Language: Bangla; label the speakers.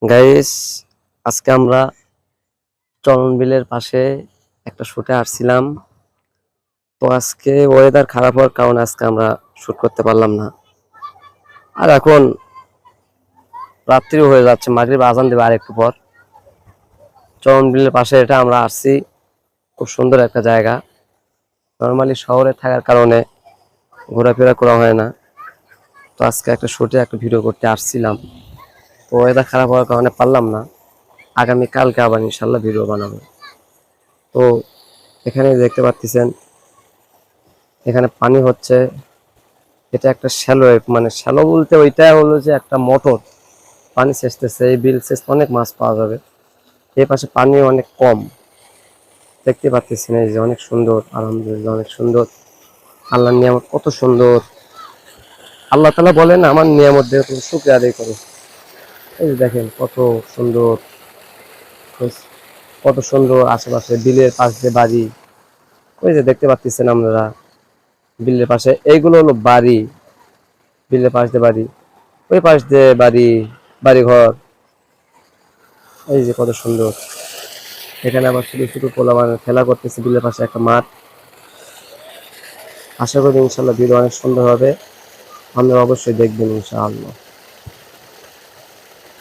Speaker 1: গাইস, আজকে আমরা চলন বিলের পাশে একটা শুটে আসছিলাম। তো আজকে ওয়েদার খারাপ হওয়ার কারণে আজকে আমরা শুট করতে পারলাম না। আর এখন রাত্রি হয়ে যাচ্ছে, মাগরিব আজান দেবে আর একটু পর। চলন বিলের পাশে এটা আমরা আসছি, খুব সুন্দর একটা জায়গা। নর্মালি শহরে থাকার কারণে ঘোরাফেরা করা হয় না। তো আজকে একটা শুটে একটা ভিডিও করতে আসছিলাম, তো ওয়েদার খারাপ হওয়ার কারণে পারলাম না। আগামী কালকে আবার ইনশাল্লাহ ভিডিও বানাবো। তো এখানে দেখতে পাচ্ছেন, এখানে পানি হচ্ছে। এটা একটা শ্যালো, মানে শ্যালো বলতে ওইটা হলো যে একটা মোটর পানি সেচতেছে। এই বিল সেচ অনেক মাছ পাওয়া যাবে। এই পাশে পানি অনেক কম, দেখতে পাচ্ছেন। এই যে অনেক সুন্দর, আলহামদুলিল্লাহ অনেক সুন্দর। আল্লাহর নিয়ামত কত সুন্দর। আল্লাহ তাআলা বলেন আমার নিয়ামত দিয়ে তুমি শুকরিয়া আদায় করো। এই যে দেখেন কত সুন্দর, কত সুন্দর আশেপাশে বিলের পাশ দিয়ে বাড়ি। ওই যে দেখতে পাচ্ছেন আপনারা, বিলের পাশে এইগুলো হলো বাড়ি, বিলের পাশ দিয়ে বাড়ি, ওই পাশ দিয়ে বাড়ি, বাড়ি ঘর। এই যে কত সুন্দর। এখানে আবার ছোট ছোট পোলাপান খেলা করতেছে বিলের পাশে একটা মাঠ। আশা করি ইনশাল্লাহ ভিডিও অনেক সুন্দর হবে, আপনারা অবশ্যই দেখবেন ইনশাআল্লাহ।